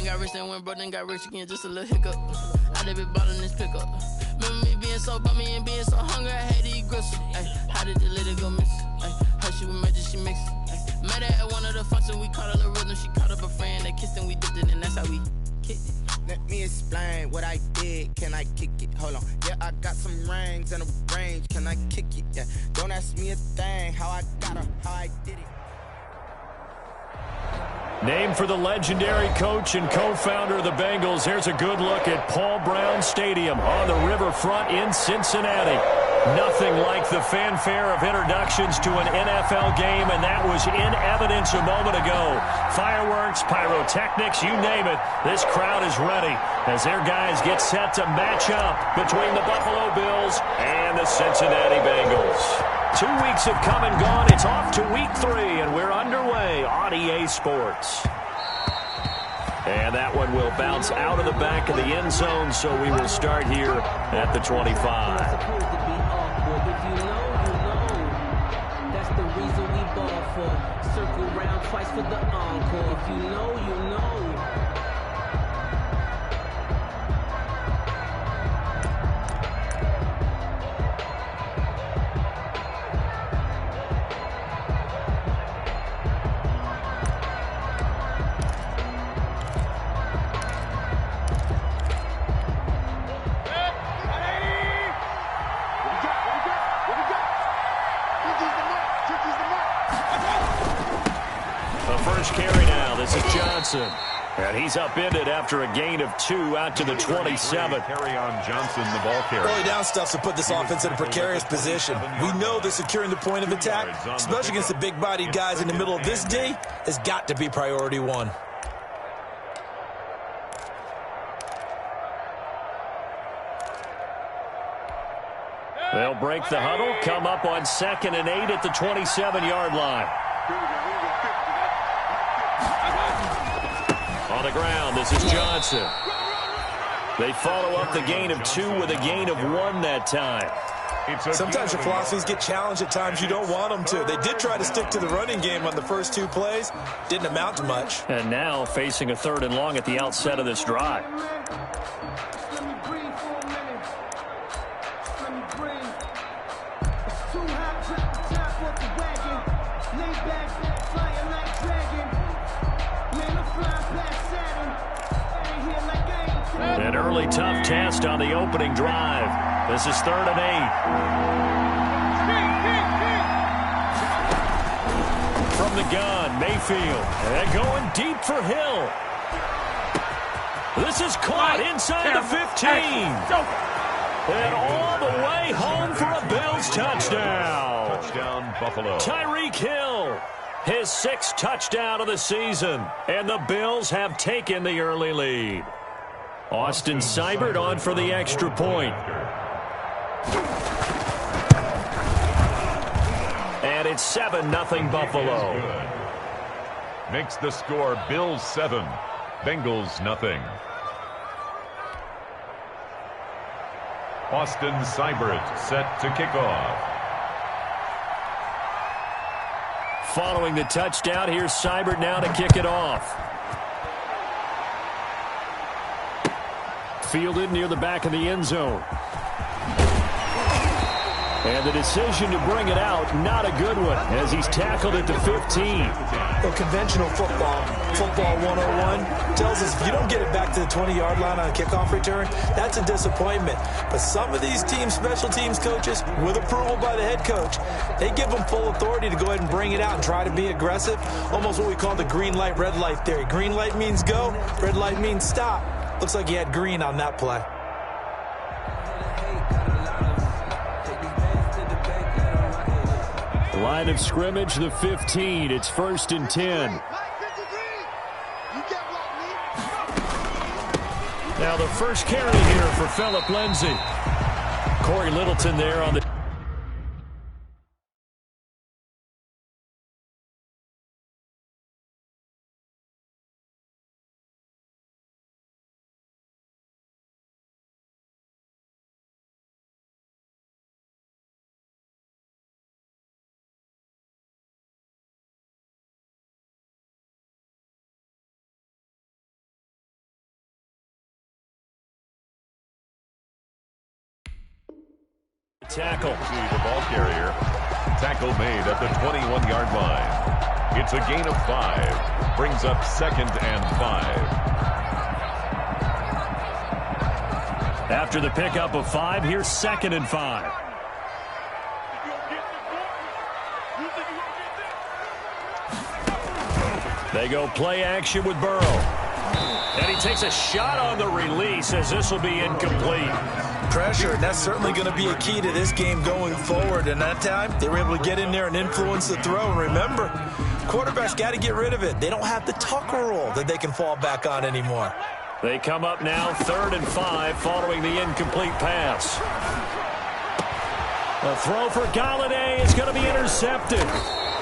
done got rich, then went broke, then got rich again, just a little hiccup. I did be ballin' this pickup. Remember me being so bummy and being so hungry, I had to eat gristle. Ay, how did the lady go miss? Ay, her she was magic, she mixed. Ay, met her at one of the functions, we caught a little rhythm. She caught up a friend, they kissed and we dipped it, and that's how we kicked it. Let me explain what I did. Can I kick it? Hold on. Yeah, I got some rings and a range. Can I kick it? Yeah. Don't ask me a thing. How I got her, how I did it. Named for the legendary coach and co-founder of the Bengals, here's a good look at Paul Brown Stadium on the riverfront in Cincinnati. Nothing like the fanfare of introductions to an NFL game, and that was in evidence a moment ago. Fireworks, pyrotechnics, you name it. This crowd is ready as their guys get set to match up between the Buffalo Bills and the Cincinnati Bengals. 2 weeks have come and gone. It's off to week 3, and we're underway on EA Sports. And that one will bounce out of the back of the end zone, so we will start here at the 25. That's the reason we ball for. Circle round twice for the encore. If you know, you know. Carry now. This is Johnson. And he's upended after a gain of 2 out to the 27. Carry on Johnson, the ball carrier. Early down stuff to put this offense in a precarious position. We know that securing the point of attack, especially against the big-bodied guys in the middle of this D, has got to be priority 1. They'll break the huddle, come up on 2nd and 8 at the 27-yard line. On the ground, this is Johnson. They follow up the gain of 2 with a gain of 1 that time. Sometimes your philosophies get challenged at times you don't want them to. They did try to stick to the running game on the first 2 plays. Didn't amount to much. And now facing a 3rd and long at the outset of this drive. An early tough test on the opening drive. This is 3rd and 8. From the gun, Mayfield. And going deep for Hill. This is caught inside the 15. And all the way home for a Bills touchdown. Touchdown, Buffalo. Tyreek Hill. His 6th touchdown of the season. And the Bills have taken the early lead. Austin Seibert on for the extra point. And it's 7-0 Buffalo. Makes the score Bills 7, Bengals 0. Austin Seibert set to kick off. Following the touchdown, here's Seibert now to kick it off. Fielded near the back of the end zone. And the decision to bring it out, not a good one, as he's tackled at the 15. Well, conventional football 101, tells us if you don't get it back to the 20-yard line on a kickoff return, that's a disappointment. But some of these team special teams coaches, with approval by the head coach, they give them full authority to go ahead and bring it out and try to be aggressive, almost what we call the green light, red light theory. Green light means go, red light means stop. Looks like he had green on that play. Line of scrimmage, the 15. It's 1st and 10. Now the first carry here for Phillip Lindsay. Corey Littleton there on the tackle. The ball carrier. Tackle made at the 21-yard line. It's a gain of 5. Brings up 2nd and 5. After the pickup of 5, here's 2nd and 5. They go play action with Burrow. And he takes a shot on the release as this will be incomplete. Pressure, and that's certainly going to be a key to this game going forward. And that time, they were able to get in there and influence the throw. And remember, quarterbacks got to get rid of it. They don't have the Tucker roll that they can fall back on anymore. They come up now 3rd and 5 following the incomplete pass. A throw for Galladay is going to be intercepted.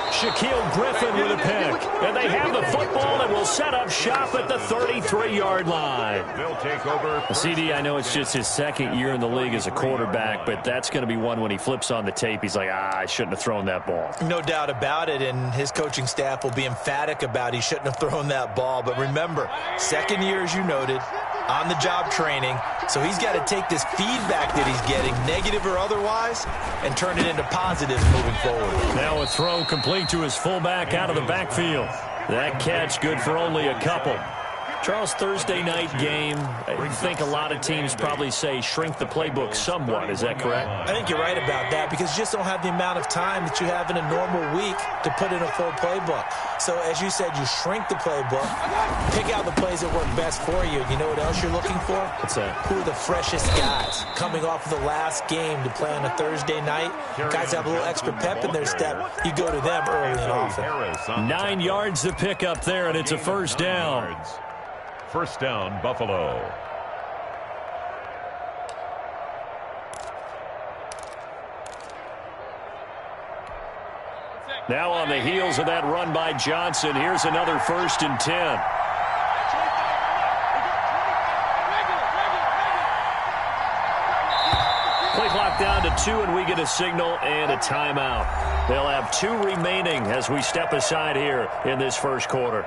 Shaquille Griffin with a pick. And they have the football and will set up shop at the 33-yard line. They'll take over. CD, I know it's just his 2nd year in the league as a quarterback, but that's going to be one when he flips on the tape. He's like, I shouldn't have thrown that ball. No doubt about it, and his coaching staff will be emphatic about he shouldn't have thrown that ball. But remember, 2nd year, as you noted, on-the-job training. So he's got to take this feedback that he's getting, negative or otherwise, and turn it into positives moving forward. Now a throw complete to his fullback out of the backfield. That catch good for only a couple. Charles, Thursday night game, I think a lot of teams probably say shrink the playbook somewhat. Is that correct? I think you're right about that because you just don't have the amount of time that you have in a normal week to put in a full playbook. So, as you said, you shrink the playbook, pick out the plays that work best for you. You know what else you're looking for? What's that? Who are the freshest guys coming off of the last game to play on a Thursday night? Guys have a little extra pep in their step. You go to them early and often. 9 yards to pick up there, and it's a 1st down. 1st down, Buffalo. Now on the heels of that run by Johnson, here's another 1st and 10. Play clock down to 2, and we get a signal and a timeout. They'll have 2 remaining as we step aside here in this 1st quarter.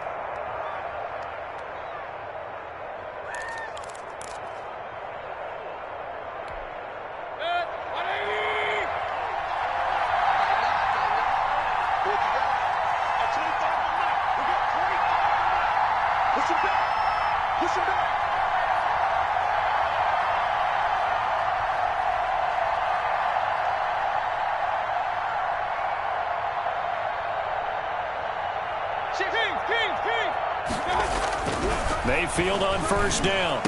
Mayfield on 1st down.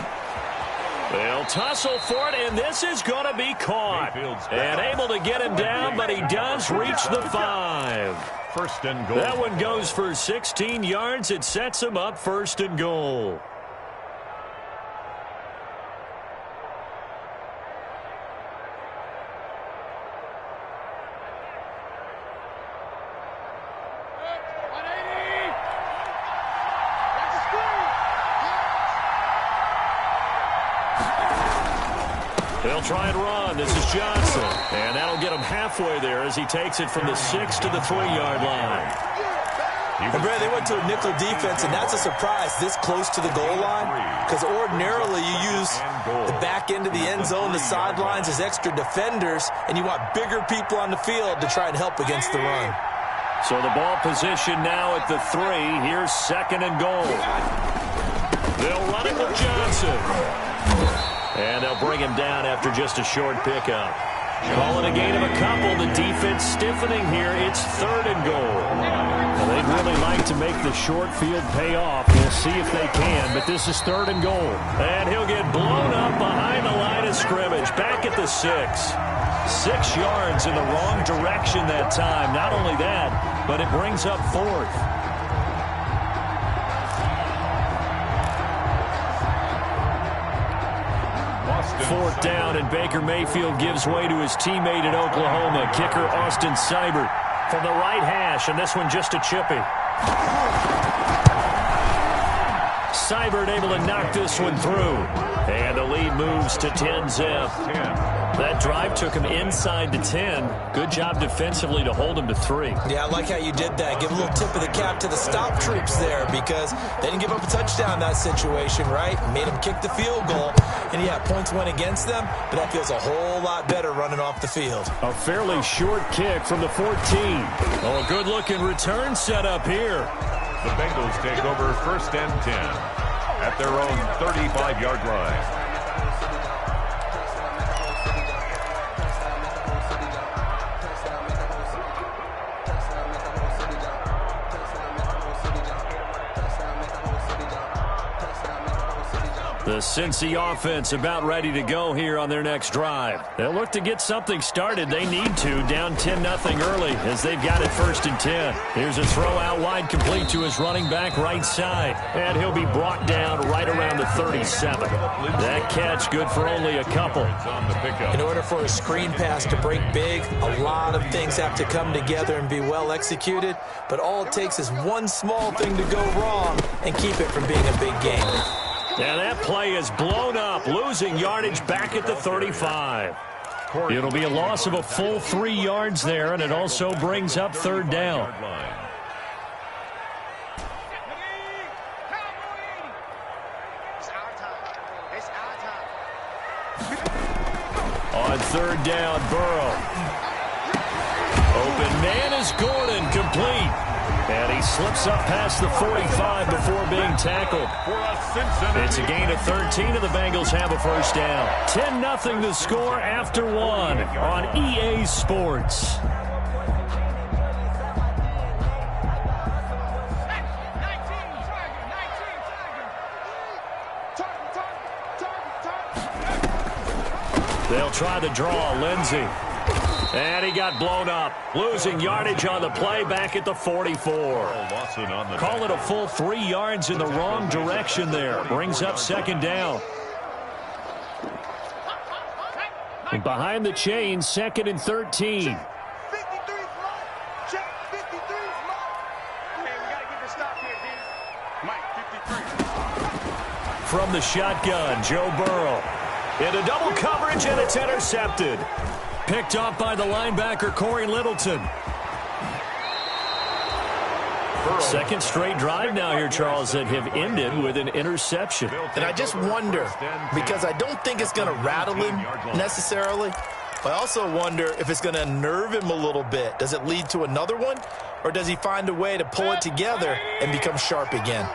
They'll tussle for it, and this is going to be caught. And able to get him down, but he does reach the 5. 1st and goal. That one goes for 16 yards. It sets him up 1st and goal. They'll try and run. This is Johnson. And that'll get him halfway there as he takes it from the 6 to the 3-yard line. And Brad, they went to a nickel defense, and that's a surprise this close to the goal line because ordinarily you use the back end of the end zone, the sidelines as extra defenders, and you want bigger people on the field to try and help against the run. So the ball position now at the 3. Here's 2nd and goal. They'll run it with Johnson. And they'll bring him down after just a short pickup. Call it a gain of a couple. The defense stiffening here. It's 3rd and goal. Well, they'd really like to make the short field pay off. We'll see if they can, but this is 3rd and goal. And he'll get blown up behind the line of scrimmage. Back at the 6. 6 yards in the wrong direction that time. Not only that, but it brings up 4th. 4th down, and Baker Mayfield gives way to his teammate in Oklahoma, kicker Austin Seibert from the right hash, and this one just a chippy. Seibert able to knock this one through, and the lead moves to 10-zip. That drive took him inside the 10. Good job defensively to hold him to 3. Yeah, I like how you did that. Give a little tip of the cap to the stop troops there because they didn't give up a touchdown in that situation, right? Made them kick the field goal. And, yeah, points went against them, but that feels a whole lot better running off the field. A fairly short kick from the 14. Oh, a good-looking return set up here. The Bengals take over 1st and 10 at their own 35-yard line. The Cincy offense about ready to go here on their next drive. They'll look to get something started. They need to, down 10-0 early as they've got it 1st and 10. Here's a throw out wide complete to his running back right side. And he'll be brought down right around the 37. That catch good for only a couple. In order for a screen pass to break big, a lot of things have to come together and be well executed. But all it takes is one small thing to go wrong and keep it from being a big game. And that play is blown up, losing yardage back at the 35. It'll be a loss of a full 3 yards there, and it also brings up 3rd down. On 3rd down, Burrow. Open man is Gordon, complete. And he slips up past the 45 before being tackled. It's a gain of 13, and the Bengals have a 1st down. 10-0 the score after 1 on EA Sports. They'll try the draw, Lindsey. And he got blown up, losing yardage on the play back at the 44. Call it a full 3 yards in the wrong direction there. Brings up 2nd down. And behind the chain, 2nd and 13. From the shotgun, Joe Burrow. Into double coverage, and it's intercepted. Picked off by the linebacker, Corey Littleton. 2nd straight drive now here, Charles, that have ended with an interception. And I just wonder, because I don't think it's going to rattle him necessarily, but I also wonder if it's going to nerve him a little bit. Does it lead to another one, or does he find a way to pull it together and become sharp again?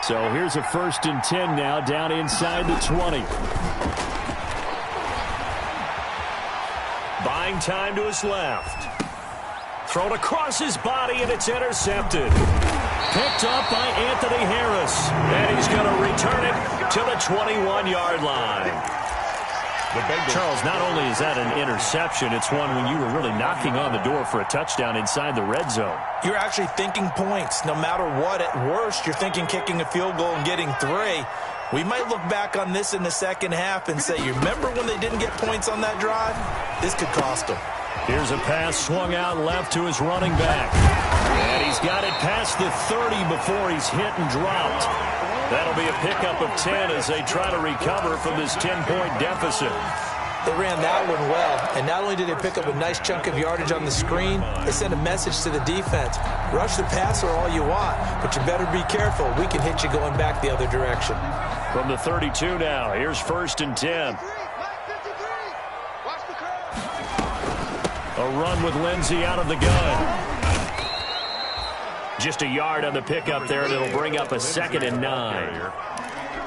So here's a 1st and 10 now, down inside the 20. Buying time to his left. Thrown across his body, and it's intercepted. Picked up by Anthony Harris. And he's going to return it to the 21-yard line. Charles, not only is that an interception, it's one when you were really knocking on the door for a touchdown inside the red zone. You're actually thinking points. No matter what, at worst, you're thinking kicking a field goal and getting 3. We might look back on this in the second half and say, you remember when they didn't get points on that drive? This could cost them. Here's a pass swung out left to his running back. And he's got it past the 30 before he's hit and dropped. That'll be a pickup of 10 as they try to recover from this 10-point deficit. They ran that one well, and not only did they pick up a nice chunk of yardage on the screen, they sent a message to the defense. Rush the passer all you want, but you better be careful. We can hit you going back the other direction. From the 32 now, here's 1st and 10. A run with Lindsey out of the gun. Just a yard on the pickup there, and it'll bring up a 2nd and 9.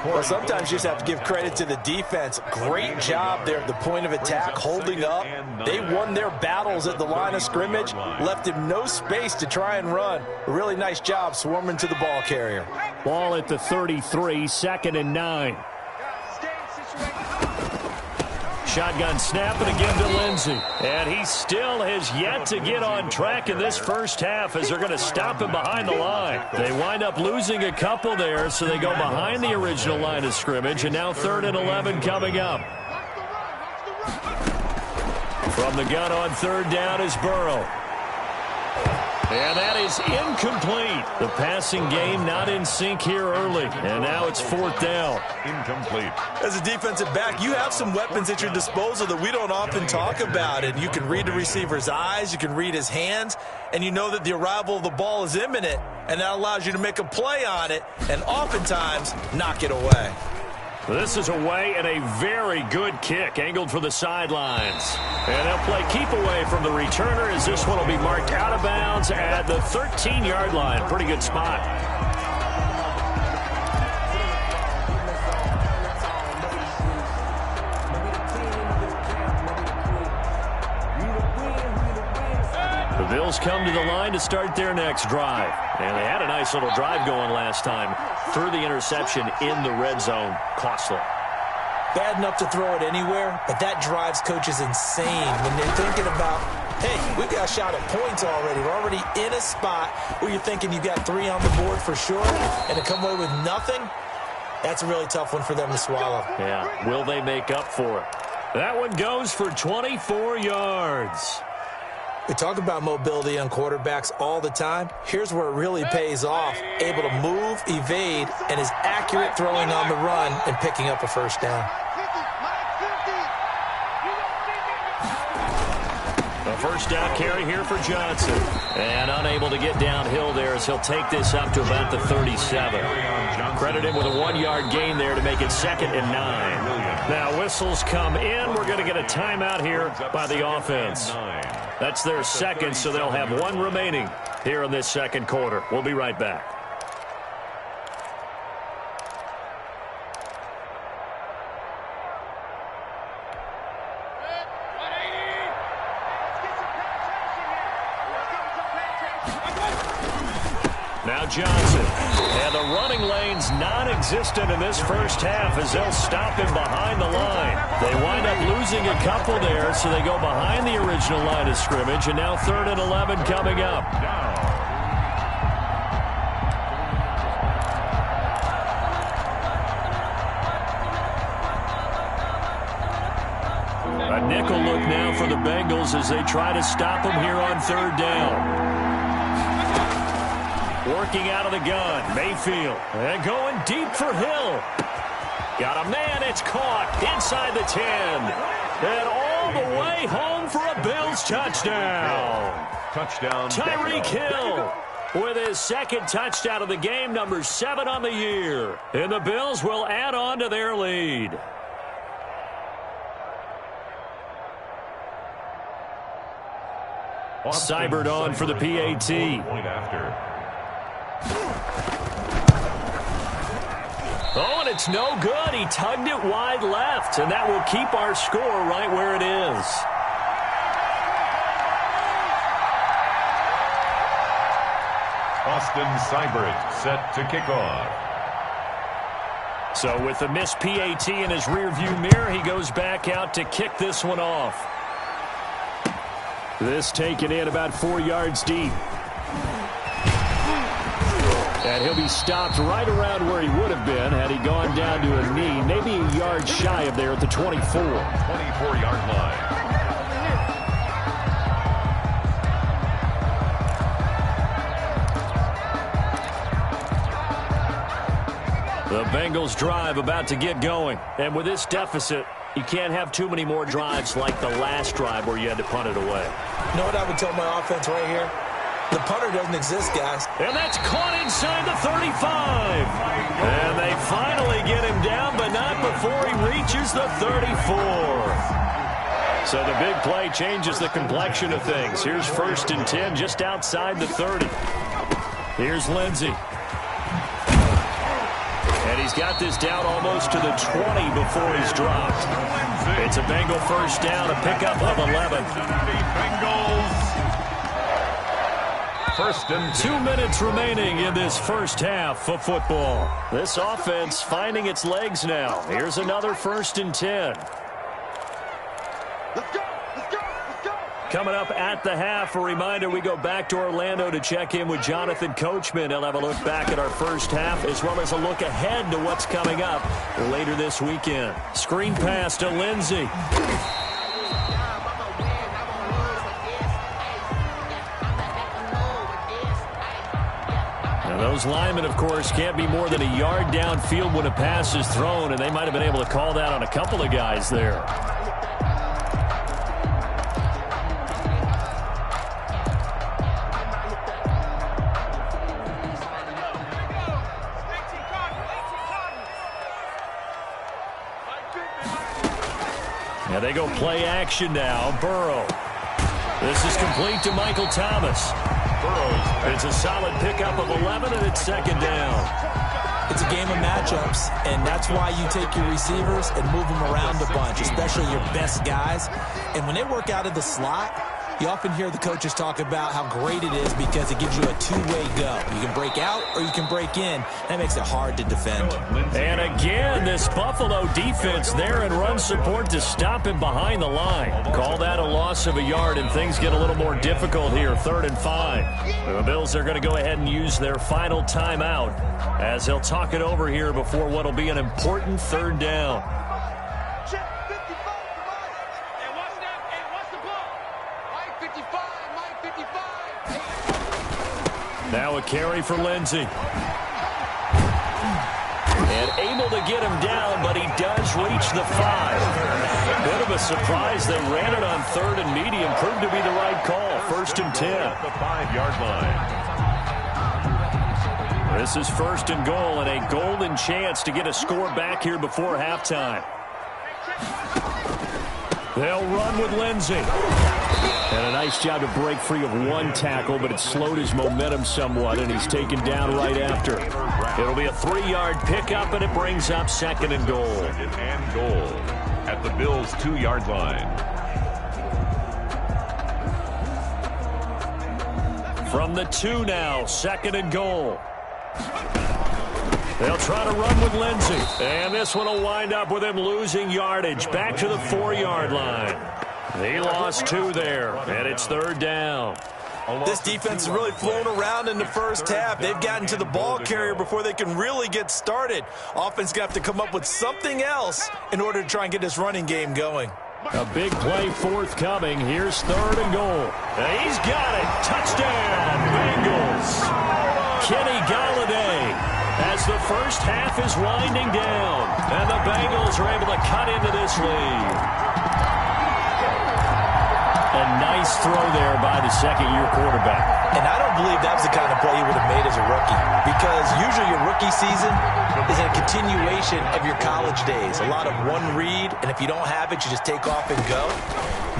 Well, sometimes you just have to give credit to the defense. Great job there at the point of attack, holding up. They won their battles at the line of scrimmage, left him no space to try and run. A really nice job swarming to the ball carrier. Ball at the 33, 2nd and 9. Shotgun snap, and again to Lindsey. And he still has yet to get on track in this first half as they're going to stop him behind the line. They wind up losing a couple there, so they go behind the original line of scrimmage, and now 3rd and 11 coming up. From the gun on 3rd down is Burrow. And that is incomplete. The passing game not in sync here early. And now it's 4th down. Incomplete. As a defensive back, you have some weapons at your disposal that we don't often talk about. And you can read the receiver's eyes, you can read his hands, and you know that the arrival of the ball is imminent. And that allows you to make a play on it and oftentimes knock it away. This is away and a very good kick angled for the sidelines. And they'll play keep away from the returner as this one will be marked out of bounds at the 13-yard line. Pretty good spot. The Bills come to the line to start their next drive. And they had a nice little drive going last time. Threw the interception in the red zone. Costly. Bad enough to throw it anywhere, but that drives coaches insane when they're thinking about, hey, we've got a shot at points already. We're already in a spot where you're thinking you've got 3 on the board for sure, and to come away with nothing, that's a really tough one for them to swallow. Yeah, will they make up for it? That one goes for 24 yards. We talk about mobility on quarterbacks all the time. Here's where it really pays off. Able to move, evade, and is accurate throwing on the run and picking up a first down. A first down carry here for Johnson. And unable to get downhill there as he'll take this up to about the 37. Credit him with a 1-yard gain there to make it 2nd and 9. Now whistles come in. We're going to get a timeout here by the offense. That's their second, so they'll have 1 remaining here in this second quarter. We'll be right back. Now Johnson. And the running lane's non-existent in this first half as they'll stop him behind the line. They wind up losing a couple there, so they go behind the original line of scrimmage, and now 3rd and 11 coming up. A nickel look now for the Bengals as they try to stop him here on 3rd down. Working out of the gun, Mayfield, and going deep for Hill. Got a man, it's caught inside the 10. And all the way home for a Bills touchdown. Touchdown. Tyreek Hill with his 2nd touchdown of the game, number 7 on the year. And the Bills will add on to their lead. Seibert on for the PAT. Point after. Oh, and it's no good. He tugged it wide left, and that will keep our score right where it is. Austin Seibert set to kick off. So with the missed PAT in his rearview mirror, he goes back out to kick this one off. This taken in about 4 yards deep. And he'll be stopped right around where he would have been had he gone down to a knee, maybe a yard shy of there at the 24. 24-yard line. The Bengals drive about to get going. And with this deficit, you can't have too many more drives like the last drive where you had to punt it away. You know what I would tell my offense right here? The punter doesn't exist, guys. And that's caught inside the 35. And they finally get him down, but not before he reaches the 34. So the big play changes the complexion of things. Here's 1st and 10 just outside the 30. Here's Lindsey. And he's got this down almost to the 20 before he's dropped. It's a Bengal first down, a pickup of 11. Bengals. 1st and 2 minutes remaining in this first half of football. This offense finding its legs now. Here's another 1st and 10. Let's go, let's go, let's go. Coming up at the half, a reminder, we go back to Orlando to check in with Jonathan Coachman. He'll have a look back at our first half as well as a look ahead to what's coming up later this weekend. Screen pass to Lindsey. Those linemen, of course, can't be more than a yard downfield when a pass is thrown, and they might have been able to call that on a couple of guys there. Now they go play action now. Burrow. This is complete to Michael Thomas. Burrow. It's a solid pickup of 11, and it's second down. It's a game of matchups, and that's why you take your receivers and move them around a bunch, especially your best guys. And when they work out of the slot, you often hear the coaches talk about how great it is because it gives you a two-way go. You can break out or you can break in. That makes it hard to defend. And again, this Buffalo defense there in run support to stop him behind the line. Call that a loss of a yard, and things get a little more difficult here. 3rd and 5. The Bills are going to go ahead and use their final timeout as they'll talk it over here before what will be an important 3rd down. Now a carry for Lindsey. And able to get him down, but he does reach the 5. Bit of a surprise. They ran it on 3rd and medium. Proved to be the right call. 1st and 10. At the 5-yard line. This is 1st and goal, and a golden chance to get a score back here before halftime. They'll run with Lindsey. And a nice job to break free of one tackle, but it slowed his momentum somewhat, and he's taken down right after. It'll be a 3-yard pickup, and it brings up 2nd and goal. 2nd and goal at the Bills' 2-yard line. From the 2 now, 2nd and goal. They'll try to run with Lindsey. And this one will wind up with him losing yardage. Back to the 4-yard line. He lost 2 there, and it's 3rd down. This defense has really flown around in the first half. They've gotten to the ball carrier before they can really get started. Offense going to have to come up with something else in order to try and get this running game going. A big play forthcoming. Here's 3rd and goal. And he's got it. Touchdown, Bengals. Kenny Golladay as the first half is winding down. And the Bengals are able to cut into this lead. A nice throw there by the second-year quarterback. And I don't believe that was the kind of play he would have made as a rookie, because usually your rookie season is a continuation of your college days. A lot of one read, and if you don't have it, you just take off and go.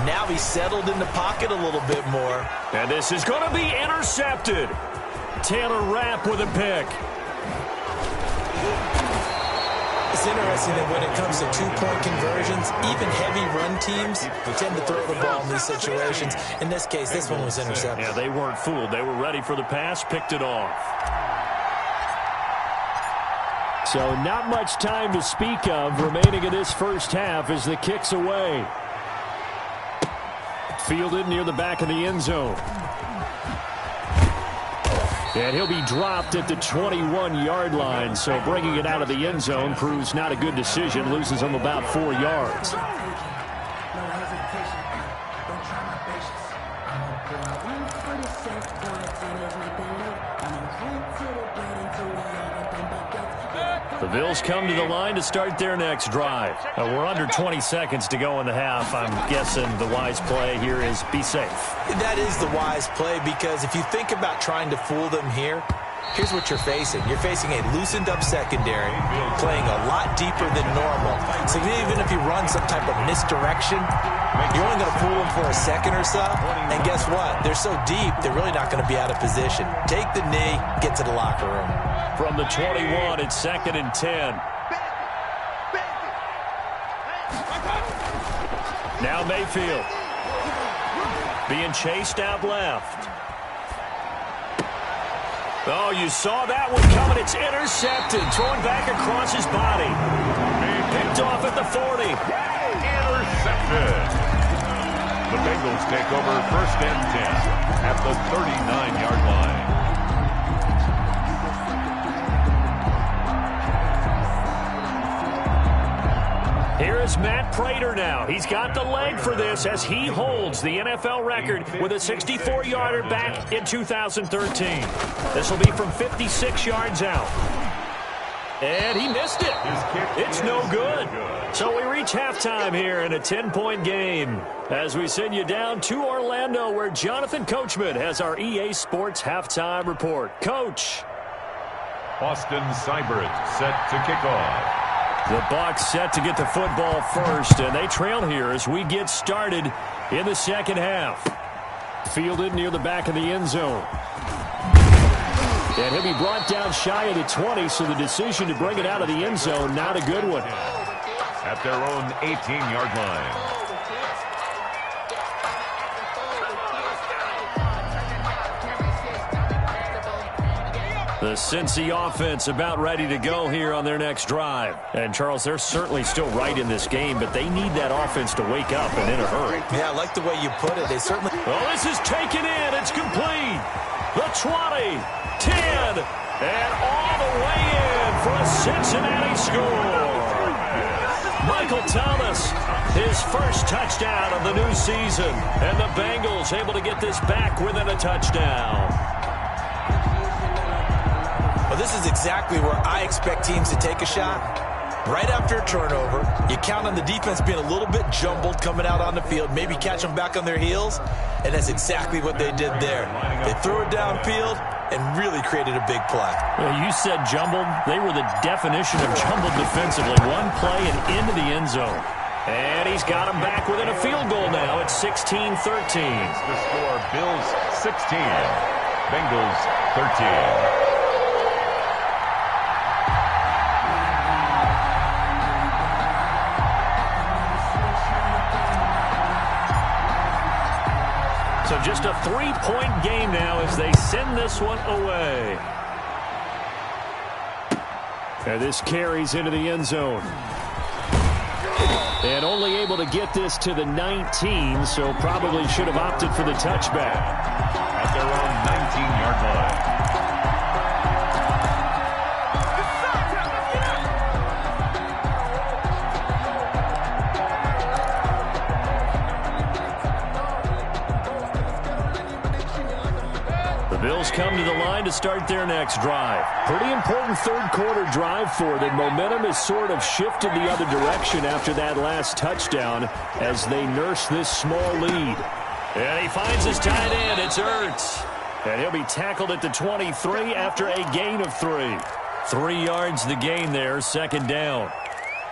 Now he's settled in the pocket a little bit more. And this is going to be intercepted. Taylor Rapp with a pick. It's interesting that when it comes to two-point conversions, even heavy run teams tend to throw the ball in these situations. In this case, this one was intercepted. Yeah, they weren't fooled. They were ready for the pass, picked it off. So not much time to speak of remaining in this first half as the kick's away. Fielded near the back of the end zone. And he'll be dropped at the 21-yard line, so bringing it out of the end zone proves not a good decision, loses him about 4 yards. The Bills come to the line to start their next drive. We're under 20 seconds to go in the half. I'm guessing the wise play here is be safe. That is the wise play, because if you think about trying to fool them here, here's what you're facing. You're facing a loosened up secondary, playing a lot deeper than normal. So even if you run some type of misdirection, you're only going to fool them for a second or so. And guess what? They're so deep, they're really not going to be out of position. Take the knee, get to the locker room. From the 21, it's 2nd and 10. Now Mayfield being chased out left. Oh, you saw that one coming. It's intercepted. Throwing back across his body. Picked off at the 40. Intercepted. The Bengals take over 1st and 10 at the 39-yard line. Here is Matt Prater now. He's got the leg for this as he holds the NFL record with a 64-yarder back in 2013. This will be from 56 yards out. And he missed it. It's no good. So we reach halftime here in a 10-point game as we send you down to Orlando where Jonathan Coachman has our EA Sports halftime report. Coach. Austin Seibert set to kick off. The Bucs set to get the football first, and they trail here as we get started in the second half. Fielded near the back of the end zone. And he'll be brought down shy of the 20, so the decision to bring it out of the end zone, not a good one. At their own 18-yard line. The Cincy offense about ready to go here on their next drive. And, Charles, they're certainly still right in this game, but they need that offense to wake up and in a hurry. Yeah, I like the way you put it. They certainly... Oh, this is taken in. It's complete. The 20, 10, and all the way in for a Cincinnati score. Michael Thomas, his first touchdown of the new season. And the Bengals able to get this back within a touchdown. Well, this is exactly where I expect teams to take a shot. Right after a turnover, you count on the defense being a little bit jumbled coming out on the field, maybe catch them back on their heels, and that's exactly what they did there. They threw it downfield and really created a big play. Well, you said jumbled. They were the definition of jumbled defensively. One play and into the end zone. And he's got him back within a field goal now. It's 16-13. The score, Bills 16, Bengals 13. So just a 3-point game now as they send this one away. And this carries into the end zone. And only able to get this to the 19, so probably should have opted for the touchback. At their own 19-yard line. Bills come to the line to start their next drive. Pretty important third-quarter drive for them. Momentum has sort of shifted the other direction after that last touchdown as they nurse this small lead. And he finds his tight end. It's Ertz. And he'll be tackled at the 23 after a gain of 3. 3 yards the gain there, second down.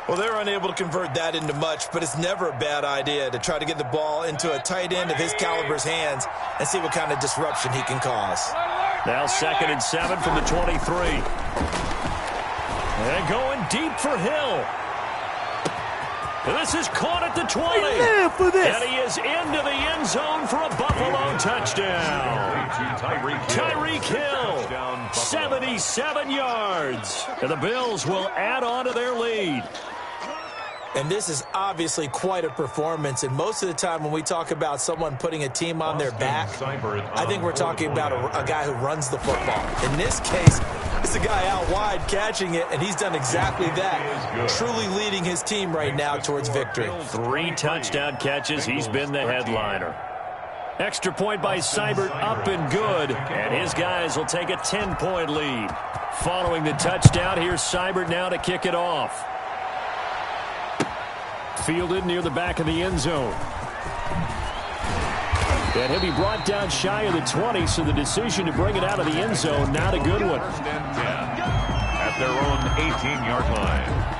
Well, they're unable to convert that into much, but it's never a bad idea to try to get the ball into a tight end of his caliber's hands and see what kind of disruption he can cause. Now 2nd and 7 from the 23. And going deep for Hill. This is caught at the 20. And he is into the end zone for a Buffalo touchdown. Tyreek Hill, 77 yards. And the Bills will add on to their lead. And this is obviously quite a performance. And most of the time when we talk about someone putting a team on their back, I think we're talking about a guy who runs the football. In this case, it's a guy out wide catching it, and he's done exactly that, truly leading his team right now towards victory. 3 touchdown catches. He's been the headliner. Extra point by Seibert, up and good, and his guys will take a 10-point lead. Following the touchdown, here's Seibert now to kick it off. Fielded near the back of the end zone. And he'll be brought down shy of the 20, so the decision to bring it out of the end zone, not a good one. First and 10 at their own 18-yard line.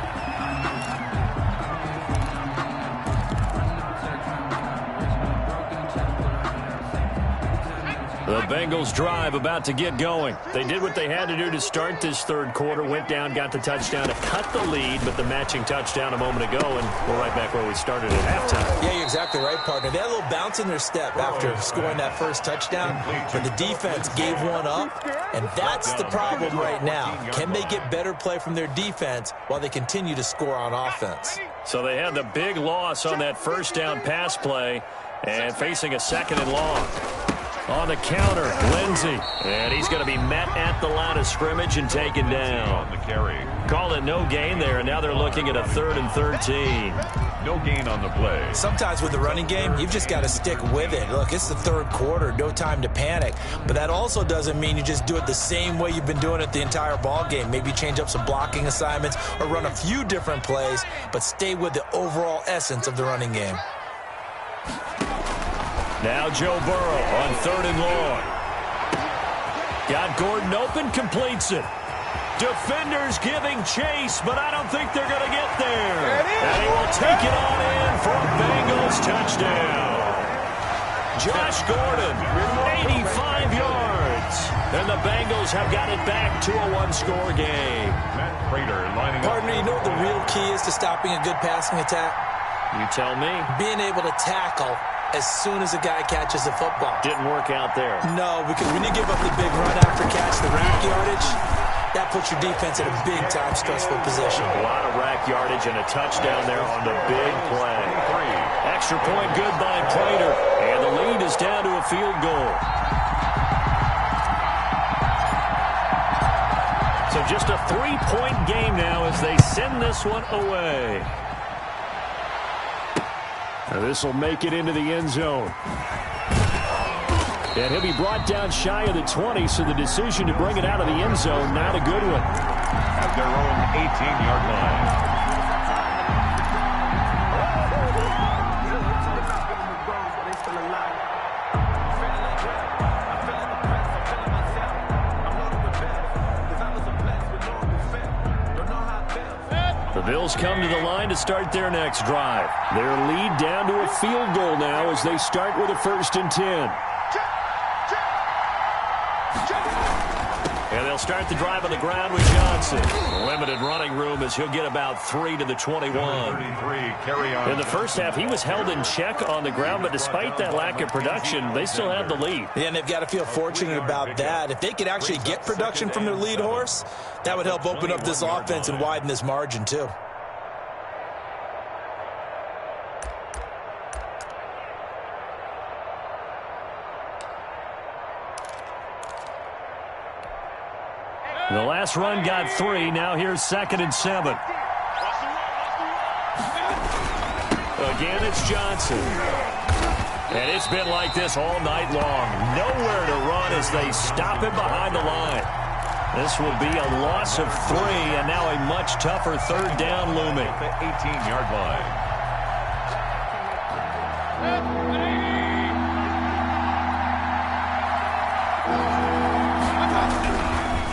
The Bengals drive about to get going. They did what they had to do to start this third quarter, went down, got the touchdown to cut the lead, but the matching touchdown a moment ago, and we're right back where we started at halftime. Yeah, you're exactly right, partner. They had a little bounce in their step after scoring that first touchdown, but the defense gave one up, and that's the problem right now. Can they get better play from their defense while they continue to score on offense? So they had the big loss on that first down pass play and facing a 2nd and long. On the counter, Lindsey. And he's going to be met at the line of scrimmage and taken down. On the carry. Call it no gain there, and now they're looking at a 3rd and 13. No gain on the play. Sometimes with the running game, you've just got to stick with it. Look, it's the 3rd quarter, no time to panic. But that also doesn't mean you just do it the same way you've been doing it the entire ball game. Maybe change up some blocking assignments or run a few different plays, but stay with the overall essence of the running game. Now Joe Burrow on 3rd and long. Got Gordon open, completes it. Defenders giving chase, but I don't think they're going to get there. And he will take it on in for a Bengals touchdown. Josh Gordon, 85 yards. And the Bengals have got it back to a 1-score game. Matt Prater lining up. Partner, you know what the real key is to stopping a good passing attack? You tell me. Being able to tackle as soon as a guy catches the football. Didn't work out there. No, because when you give up the big run after catch, the rack yardage, that puts your defense in a big-time stressful position. A lot of rack yardage and a touchdown there on the big play. Extra point good by Prater, and the lead is down to a field goal. So just a 3-point game now as they send this one away. Now this will make it into the end zone. And he'll be brought down shy of the 20, so the decision to bring it out of the end zone, not a good one. At their own 18-yard line. The Bills come to the line to start their next drive. Their lead down to a field goal now as they start with a 1st and 10. And they'll start the drive on the ground with Johnson. Limited running room as he'll get about 3 to the 21. Carry on. In the first half, he was held in check on the ground, but despite that lack of production, they still have the lead. Yeah, and they've got to feel fortunate about that. If they could actually get production from their lead horse, that would help open up this offense and widen this margin, too. The last run got 3. Now here's 2nd and 7. Again, it's Johnson. And it's been like this all night long. Nowhere to run as they stop him behind the line. This will be a loss of 3, and now a much tougher 3rd down looming. The 18-yard line.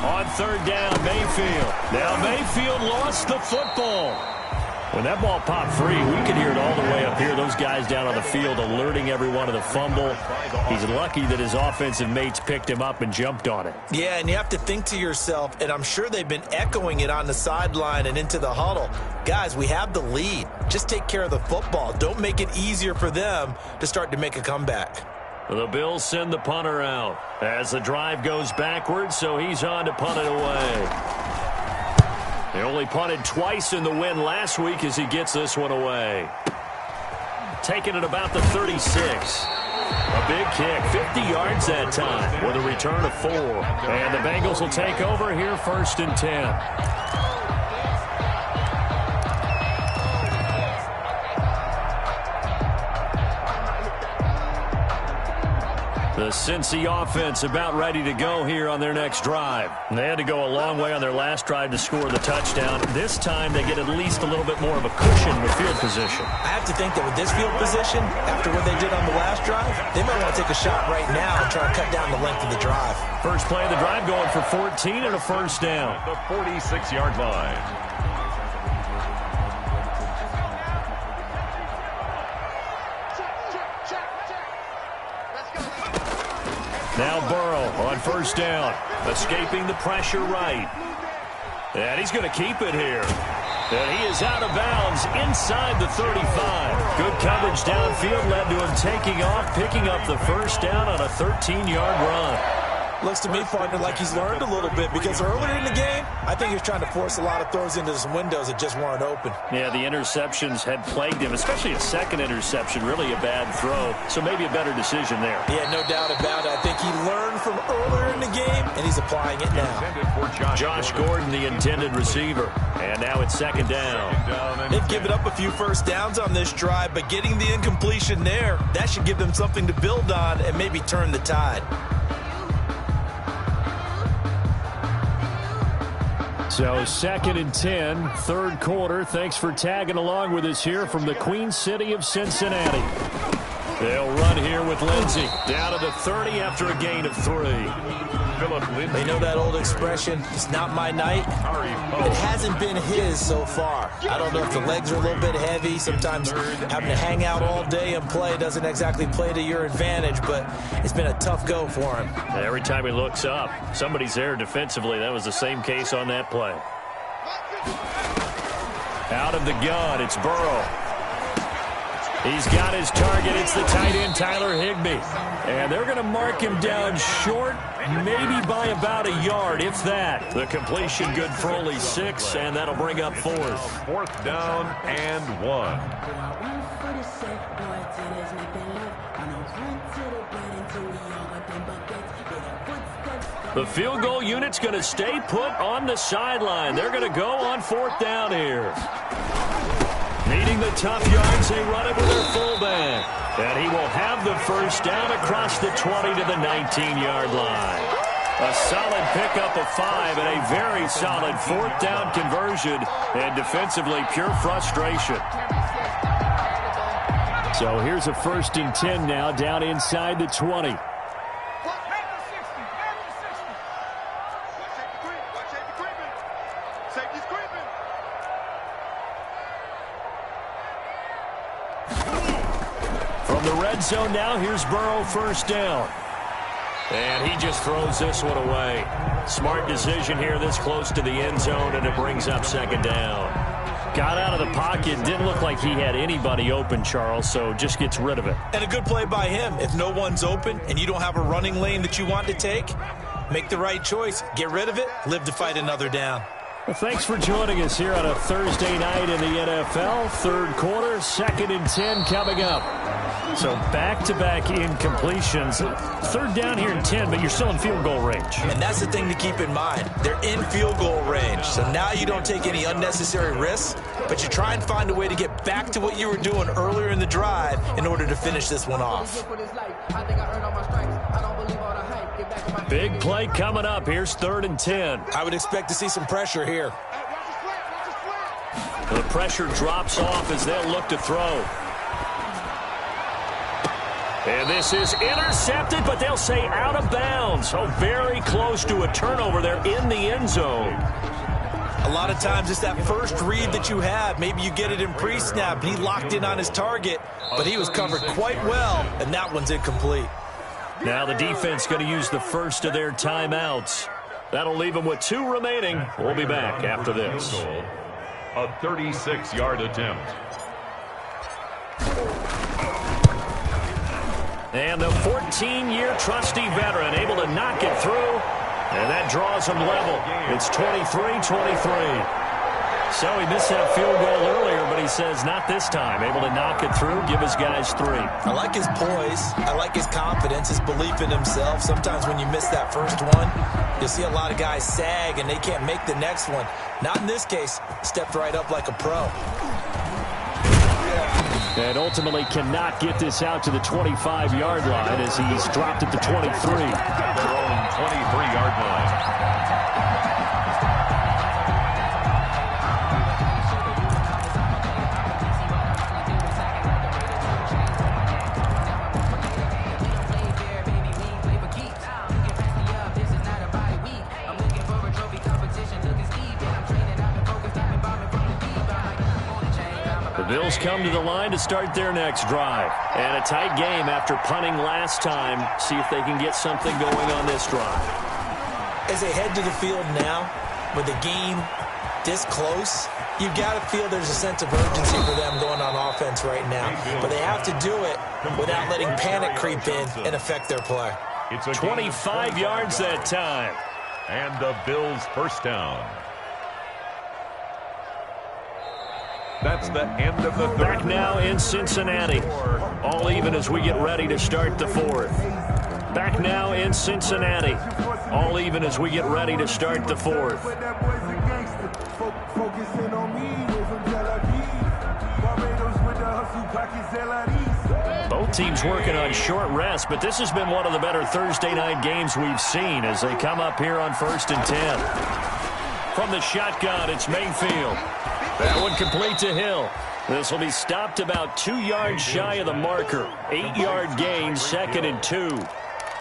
On 3rd down, Mayfield. Now Mayfield lost the football. When that ball popped free, we could hear it all the way up here. Those guys down on the field alerting everyone of the fumble. He's lucky that his offensive mates picked him up and jumped on it. Yeah, and you have to think to yourself, and I'm sure they've been echoing it on the sideline and into the huddle. Guys, we have the lead. Just take care of the football. Don't make it easier for them to start to make a comeback. The Bills send the punter out as the drive goes backwards, so he's on to punt it away. They only punted twice in the win last week as he gets this one away. Taking it about the 36. A big kick, 50 yards that time with a return of 4. And the Bengals will take over here 1st and 10. The Cincy offense about ready to go here on their next drive. They had to go a long way on their last drive to score the touchdown. This time they get at least a little bit more of a cushion with field position. I have to think that with this field position, after what they did on the last drive, they might want to take a shot right now and try to cut down the length of the drive. First play of the drive going for 14 and a 1st down. The 46-yard line. Now Burrow on 1st down, escaping the pressure right. And he's going to keep it here. And he is out of bounds inside the 35. Good coverage downfield led to him taking off, picking up the 1st down on a 13-yard run. Looks to me, partner, like he's learned a little bit, because earlier in the game, I think he was trying to force a lot of throws into some windows that just weren't open. Yeah, the interceptions had plagued him, especially a second interception, really a bad throw. So maybe a better decision there. Yeah, no doubt about it. I think he learned from earlier in the game, and he's applying it now. Josh Gordon, the intended receiver. And now it's second down. They've given up a few first downs on this drive, but getting the incompletion there, that should give them something to build on and maybe turn the tide. So second and 10, third quarter. Thanks for tagging along with us here from the Queen City of Cincinnati. They'll run here with Lindsey. Down to the 30 after a gain of 3. They know that old expression, it's not my night. It hasn't been his so far. I don't know if the legs are a little bit heavy. Sometimes having to hang out all day and play doesn't exactly play to your advantage, but it's been a tough go for him. Every time he looks up, somebody's there defensively. That was the same case on that play. Out of the gun, it's Burrow. He's got his target. It's the tight end, Tyler Higbee. And they're going to mark him down short, maybe by about a yard, if that. The completion good for only 6, and that'll bring up 4th. 4th down and 1. The field goal unit's going to stay put on the sideline. They're going to go on 4th down here. Needing the tough yards, they run it with their fullback. And he will have the first down across the 20 to the 19-yard line. A solid pickup of 5 and a very solid 4th down conversion. And defensively, pure frustration. So here's a 1st and 10 now, down inside the 20. So now here's Burrow, first down. And he just throws this one away. Smart decision here this close to the end zone, and it brings up 2nd down. Got out of the pocket. Didn't look like he had anybody open, Charles, so just gets rid of it. And a good play by him. If no one's open and you don't have a running lane that you want to take, make the right choice. Get rid of it. Live to fight another down. Well, thanks for joining us here on a Thursday night in the NFL. Third quarter, 2nd and 10 coming up. So back-to-back incompletions. 3rd down here and 10, but you're still in field goal range. And that's the thing to keep in mind. They're in field goal range. So now you don't take any unnecessary risks, but you try and find a way to get back to what you were doing earlier in the drive in order to finish this one off. Big play coming up. Here's 3rd and 10. I would expect to see some pressure here. The pressure drops off as they'll look to throw. And this is intercepted, but they'll say out of bounds. So very close to a turnover there in the end zone. A lot of times it's that first read that you have. Maybe you get it in pre-snap, and he locked in on his target, but he was covered quite well, and that one's incomplete. Now the defense going to use the first of their timeouts. That'll leave them with 2 remaining. We'll be back after this. A 36-yard attempt. And the 14-year trusty veteran able to knock it through. And that draws them level. It's 23-23. So he missed that field goal earlier, but he says not this time. Able to knock it through, give his guys 3. I like his poise. I like his confidence, his belief in himself. Sometimes when you miss that first one, you'll see a lot of guys sag and they can't make the next one. Not in this case. Stepped right up like a pro. And ultimately cannot get this out to the 25-yard line as he's dropped it to 23. At their own 23-yard line. Bills come to the line to start their next drive. And a tight game after punting last time. See if they can get something going on this drive. As they head to the field now, with the game this close, you've got to feel there's a sense of urgency for them going on offense right now. But they have to do it without letting panic creep in and affect their play. It's a 25 yards that time. And the Bills first down. That's the end of the third. Back now in Cincinnati. All even as we get ready to start the fourth. Back now in Cincinnati. All even as we get ready to start the fourth. Both teams working on short rest, but this has been one of the better Thursday night games we've seen as they come up here on 1st and 10. From the shotgun, it's Mayfield. That one complete to Hill. This will be stopped about 2 yards shy of the marker. 8-yard gain, 2nd and 2.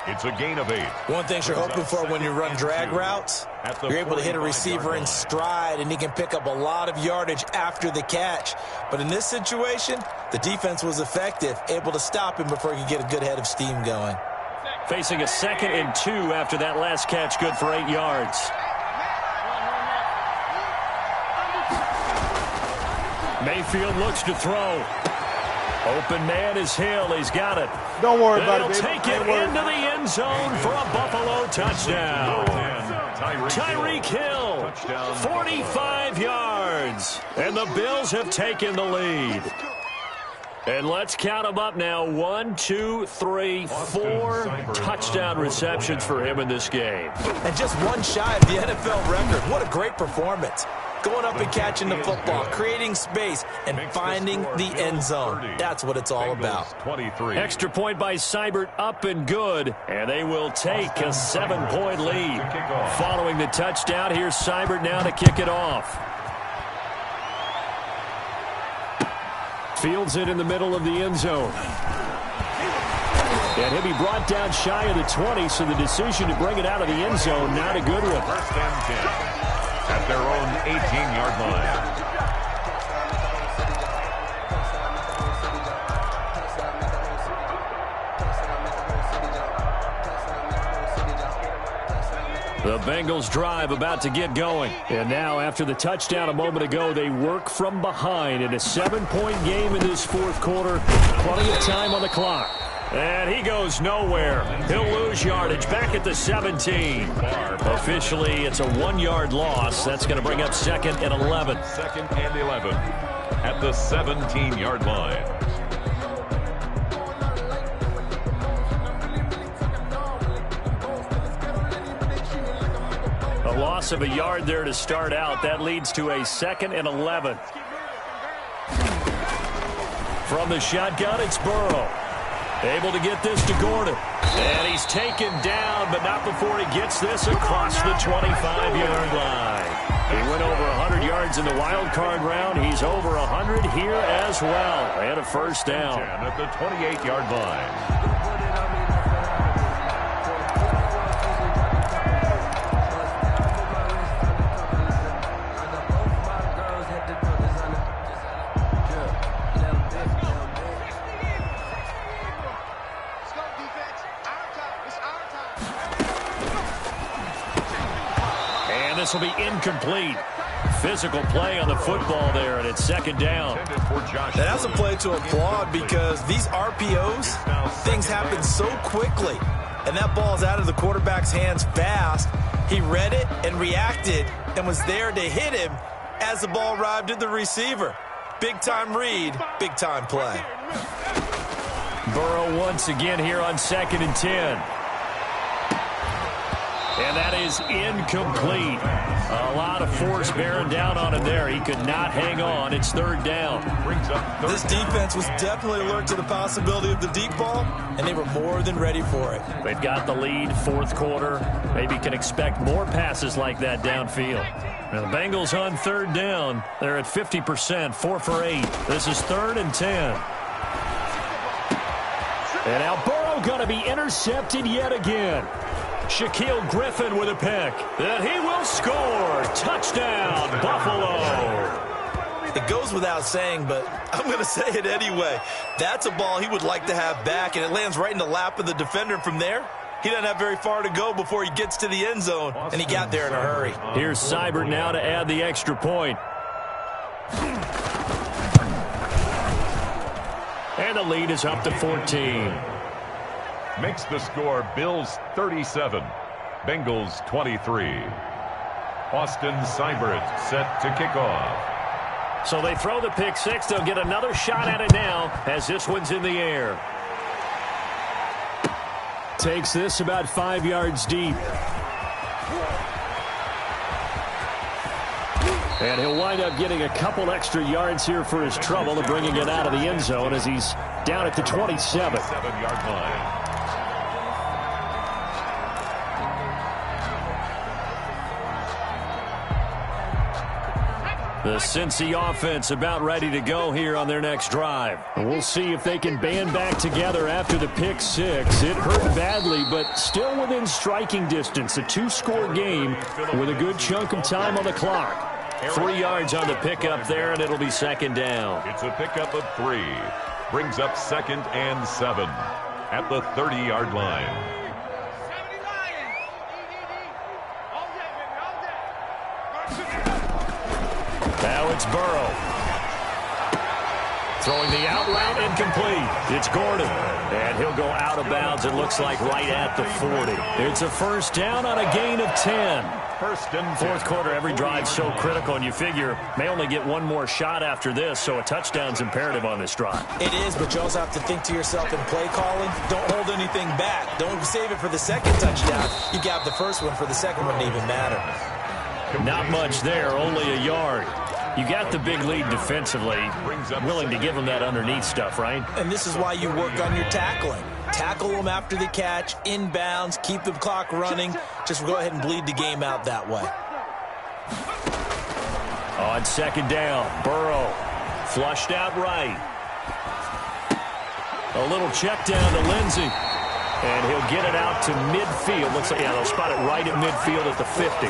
It's a gain of 8. One thing you're hoping for when you run drag routes, you're able to hit a receiver in stride, and he can pick up a lot of yardage after the catch. But in this situation, the defense was effective, able to stop him before he could get a good head of steam going. Facing a 2nd and 2 after that last catch, good for 8 yards. Mayfield looks to throw. Open man is Hill. He's got it. Don't worry about it, baby. He'll take it into the end zone for a Buffalo touchdown. Tyreek Hill, 45 yards. And the Bills have taken the lead. And let's count them up now. 1, 2, 3, 4 touchdown receptions for him in this game. And just one shy of the NFL record. What a great performance. Going up and catching the football, creating space, and finding the end zone. That's what it's all about. Extra point by Seibert, up and good. And they will take a 7-point lead. Following the touchdown, here's Seibert now to kick it off. Fields it in the middle of the end zone. And he'll be brought down shy of the 20, so the decision to bring it out of the end zone, not a good one. 1st and 10 at their own 18-yard line. The Bengals drive about to get going. And now, after the touchdown a moment ago, they work from behind in a 7-point game in this fourth quarter. Plenty of time on the clock. And he goes nowhere. He'll lose yardage back at the 17. Officially, it's a 1-yard loss. That's going to bring up 2nd and 11. 2nd and 11 at the 17-yard line. A loss of a yard there to start out. That leads to a 2nd and 11. From the shotgun, it's Burrow. Able to get this to Gordon. And he's taken down, but not before he gets this across the 25-yard line. He went over 100 yards in the wild card round. He's over 100 here as well. And a first down. At the 28-yard line. This will be incomplete. Physical play on the football there, and it's 2nd down. That's a play to applaud because these RPOs, things happen so quickly. And that ball's out of the quarterback's hands fast. He read it and reacted and was there to hit him as the ball arrived at the receiver. Big-time read, big-time play. Burrow once again here on 2nd and 10. And that is incomplete. A lot of force bearing down on him there. He could not hang on. It's 3rd down. This defense was definitely alert to the possibility of the deep ball, and they were more than ready for it. They've got the lead, 4th quarter. Maybe can expect more passes like that downfield. Now the Bengals on 3rd down. They're at 50%, 4 for 8. This is 3rd and 10. And now Burrow going to be intercepted yet again. Shaquille Griffin with a pick. And he will score. Touchdown, Buffalo. It goes without saying, but I'm going to say it anyway. That's a ball he would like to have back, and it lands right in the lap of the defender. From there, he doesn't have very far to go before he gets to the end zone, and he got there in a hurry. Here's Seibert now to add the extra point. And the lead is up to 14. makes the score Bills 37, Bengals 23. Austin Seibert set to kick off. So they throw the pick six. They'll get another shot at it now as this one's in the air. Takes this about 5 yards deep. And he'll wind up getting a couple extra yards here for his trouble and bringing it out of the end zone as he's down at the 27. 7-yard line. The Cincy offense about ready to go here on their next drive. We'll see if they can band back together after the pick six. It hurt badly, but still within striking distance. A 2-score game with a good chunk of time on the clock. 3 yards on the pickup there, and it'll be second down. It's a pickup of 3. Brings up 2nd and 7 at the 30-yard line. Now it's Burrow. Throwing the out route incomplete. It's Gordon. And he'll go out of bounds, it looks like, right at the 40. It's a first down on a gain of 10. First and 10. Fourth quarter, every drive's so critical, and you figure may only get one more shot after this, so a touchdown's imperative on this drive. It is, but you also have to think to yourself in play calling, don't hold anything back. Don't save it for the second touchdown. You got the first one for the second one to even matter. Not much there, only a yard. You got the big lead defensively, willing to give them that underneath stuff, right? And this is why you work on your tackling. Tackle them after the catch, inbounds, keep the clock running. Just go ahead and bleed the game out that way. On second down, Burrow flushed out right. A little check down to Lindsey. And he'll get it out to midfield. Looks like, yeah, they'll spot it right at midfield at the 50.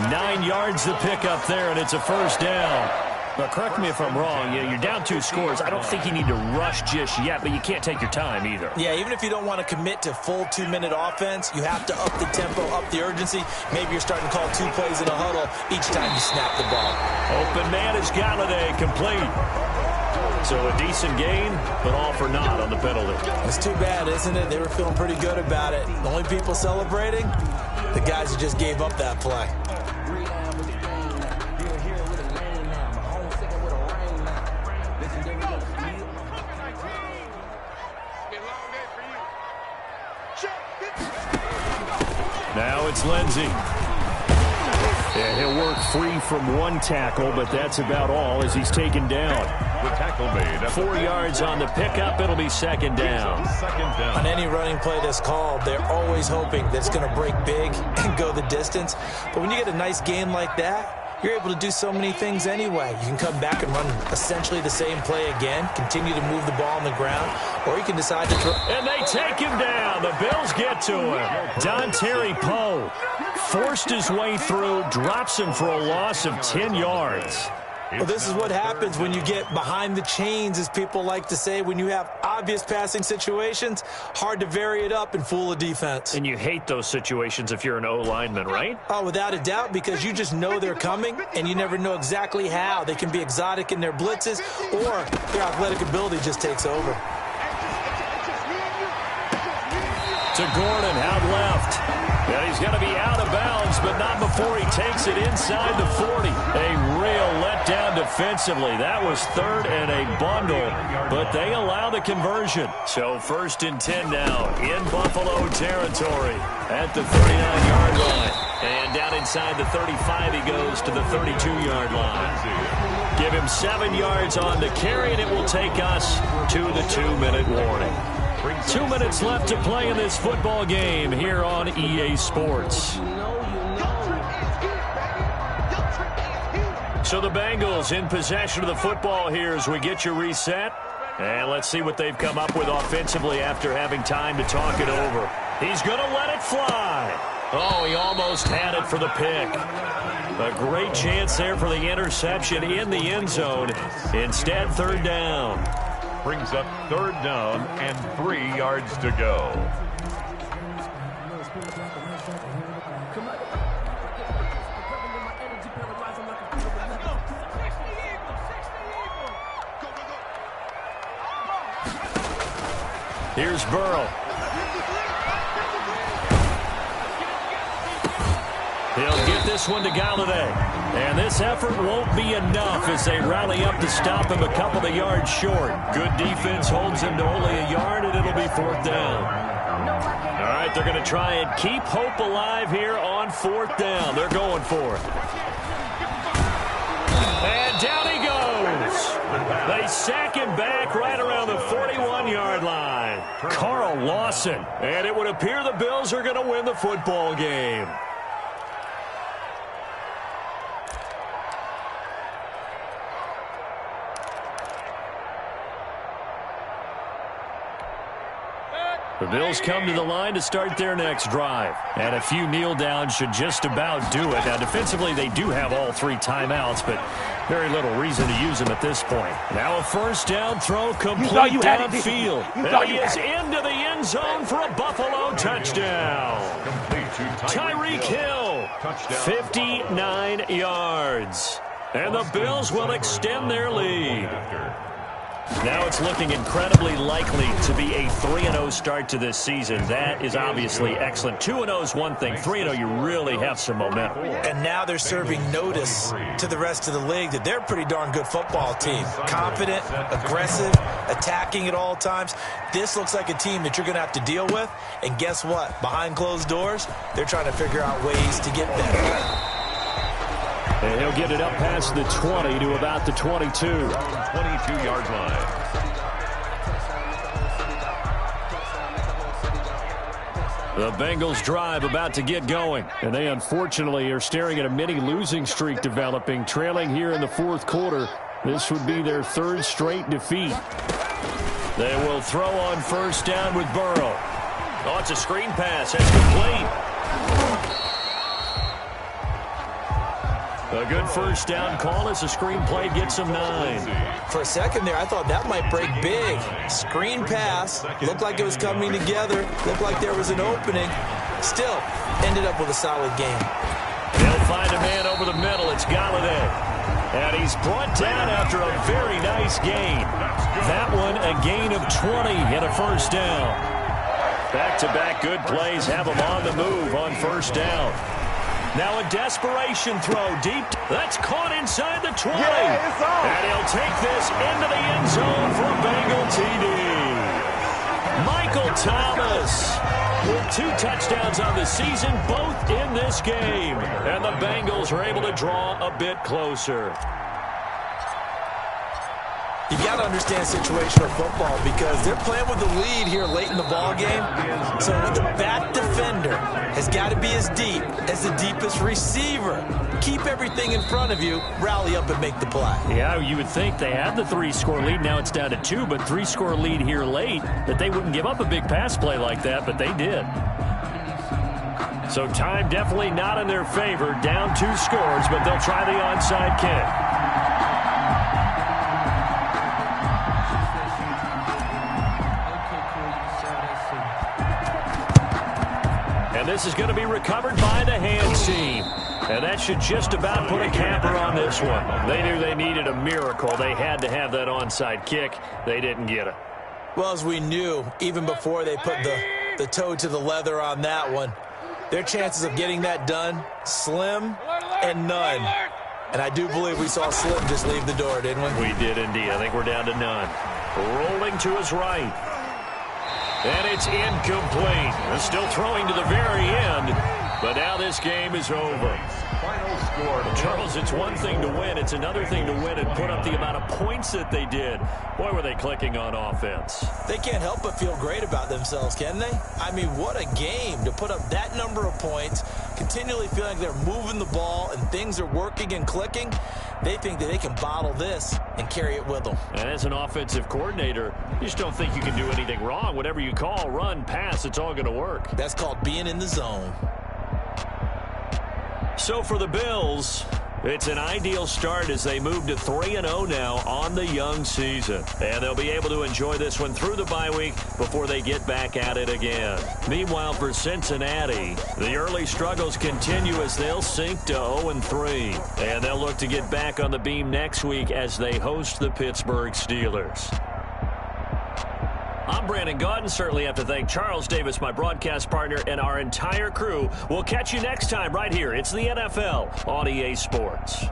9 yards to pick up there, and it's a first down. But correct me if I'm wrong. You're down 2 scores. I don't think you need to rush just yet, but you can't take your time either. Yeah, even if you don't want to commit to full 2-minute offense, you have to up the tempo, up the urgency. Maybe you're starting to call 2 plays in a huddle each time you snap the ball. Open man is Galladay, complete. So a decent gain, but all for naught on the penalty. It's too bad, isn't it? They were feeling pretty good about it. The only people celebrating, the guys who just gave up that play. Now it's Lindsey. Yeah, he'll work free from one tackle, but that's about all as he's taken down. The tackle made. 4 yards on the pickup. It'll be second down. Second down. On any running play that's called, they're always hoping that it's going to break big and go the distance. But when you get a nice gain like that, you're able to do so many things anyway. You can come back and run essentially the same play again, continue to move the ball on the ground, or you can decide to throw. And they take him down. The Bills get to him. Don Terry Poe forced his way through, drops him for a loss of 10 yards. Well, this is what happens when you get behind the chains, as people like to say. When you have obvious passing situations, hard to vary it up and fool a defense. And you hate those situations if you're an O-lineman, right? Oh, without a doubt, because you just know they're coming, and you never know exactly how. They can be exotic in their blitzes, or their athletic ability just takes over. To Gordon, out left. And he's going to be out of bounds, but not before he takes it inside the 40. A real letdown defensively. That was third and a bundle, but they allow the conversion. So first and 10 now in Buffalo territory at the 39-yard line. And down inside the 35, he goes to the 32-yard line. Give him 7 yards on the carry, and it will take us to the 2-minute warning. 2 minutes left to play in this football game here on EA Sports. So the Bengals in possession of the football here as we get you reset. And let's see what they've come up with offensively after having time to talk it over. He's going to let it fly. Oh, he almost had it for the pick. A great chance there for the interception in the end zone. Instead, third down. Brings up third down and 3 yards to go. Here's Burrow. He'll get this one to Galladay. And this effort won't be enough as they rally up to stop him a couple of yards short. Good defense holds him to only a yard, and it'll be 4th down. All right, they're going to try and keep hope alive here on 4th down. They're going for it. And down he goes. They sack him back right around the 41-yard line. Carl Lawson. And it would appear the Bills are going to win the football game. The Bills come to the line to start their next drive. And a few kneel downs should just about do it. Now, defensively, they do have all 3 timeouts, but very little reason to use them at this point. Now a 1st down throw complete downfield. And he is into the end zone for a Buffalo touchdown. Tyreek Hill, 59 yards. And the Bills will extend their lead. Now it's looking incredibly likely to be a 3-0 start to this season. That is obviously excellent. 2-0 is one thing. 3-0, you really have some momentum. And now they're serving notice to the rest of the league that they're a pretty darn good football team. Confident, aggressive, attacking at all times. This looks like a team that you're going to have to deal with. And guess what? Behind closed doors, they're trying to figure out ways to get better. And he'll get it up past the 20 to about the 22. 22-yard line. The Bengals drive about to get going. And they unfortunately are staring at a mini losing streak developing, trailing here in the 4th quarter. This would be their 3rd straight defeat. They will throw on 1st down with Burrow. Oh, it's a screen pass. That's complete. A good 1st down call as the screenplay gets him 9. For a second there, I thought that might break big. Screen pass. Looked like it was coming together. Looked like there was an opening. Still, ended up with a solid game. They'll find a man over the middle. It's Galladay. And he's brought down after a very nice gain. That one a gain of 20 and a 1st down. Back-to-back good plays have him on the move on 1st down. Now a desperation throw deep. That's caught inside the 20. And he'll take this into the end zone for a Bengal TD. Michael Thomas with 2 touchdowns on the season, both in this game. And the Bengals are able to draw a bit closer. You got to understand situational football because they're playing with the lead here late in the ball game. So the back defender has got to be as deep as the deepest receiver. Keep everything in front of you, rally up and make the play. Yeah, you would think they had the 3-score lead. Now it's down to 2, but 3-score lead here late, that they wouldn't give up a big pass play like that, but they did. So time definitely not in their favor. Down 2 scores, but they'll try the onside kick. And this is going to be recovered by the hands team. And that should just about put a capper on this one. They knew they needed a miracle. They had to have that onside kick. They didn't get it. Well, as we knew, even before they put the toe to the leather on that one, their chances of getting that done, slim and none. And I do believe we saw Slim just leave the door, didn't we? We did indeed. I think we're down to none. Rolling to his right. And it's incomplete. They're still throwing to the very end. But now this game is over. Final score. Charles, it's one thing to win. It's another thing to win and put up the amount of points that they did. Boy, were they clicking on offense. They can't help but feel great about themselves, can they? I mean, what a game to put up that number of points, continually feeling like they're moving the ball and things are working and clicking. They think that they can bottle this and carry it with them. And as an offensive coordinator, you just don't think you can do anything wrong. Whatever you call, run, pass, it's all going to work. That's called being in the zone. So for the Bills, it's an ideal start as they move to 3-0 now on the young season. And they'll be able to enjoy this one through the bye week before they get back at it again. Meanwhile, for Cincinnati, the early struggles continue as they'll sink to 0-3. And they'll look to get back on the beam next week as they host the Pittsburgh Steelers. I'm Brandon Gaudin. Certainly have to thank Charles Davis, my broadcast partner, and our entire crew. We'll catch you next time right here. It's the NFL on EA Sports.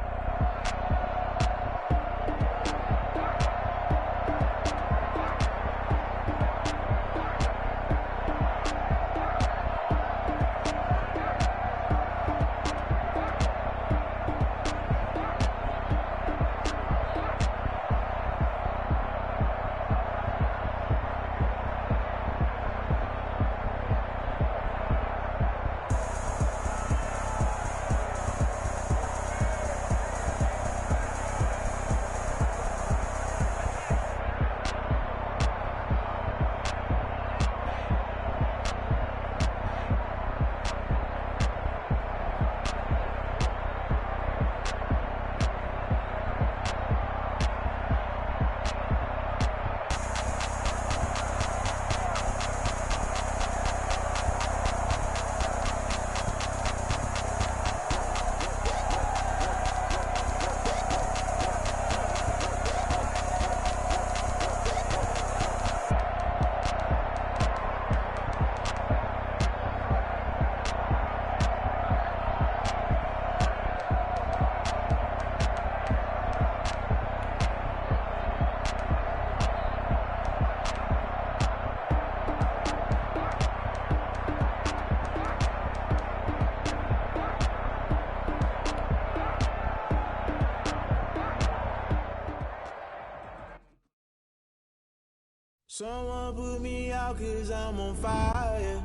Someone put me out 'cause I'm on fire.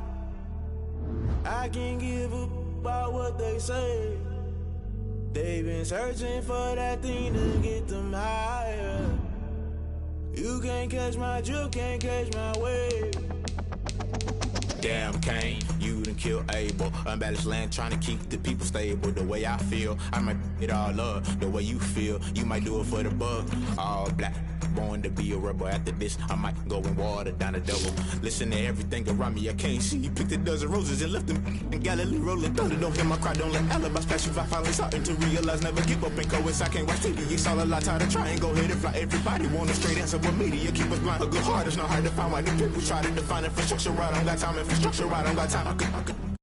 I can't give up about what they say. They've been searching for that thing to get them higher. You can't catch my drift, can't catch my wave. Damn, Kane, you done killed Abel. Unbalanced land, trying to keep the people stable. The way I feel, I might it all up. The way you feel, you might do it for the buck. All black, born to be a rebel. After this, I might go and water down the double. Listen to everything around me, I can't see. You picked a dozen roses and left them in Galilee rolling thunder. Don't hear my cry, don't let alibis flash. If I finally starting to realize, never give up and coast. I can't watch TV, it's all a lot. Tired of trying, go ahead and fly. Everybody want a straight answer with media. Keep us blind, a good heart, it's not hard to find. Why the people try to define infrastructure right. I don't got time, infrastructure right. I don't got time. I could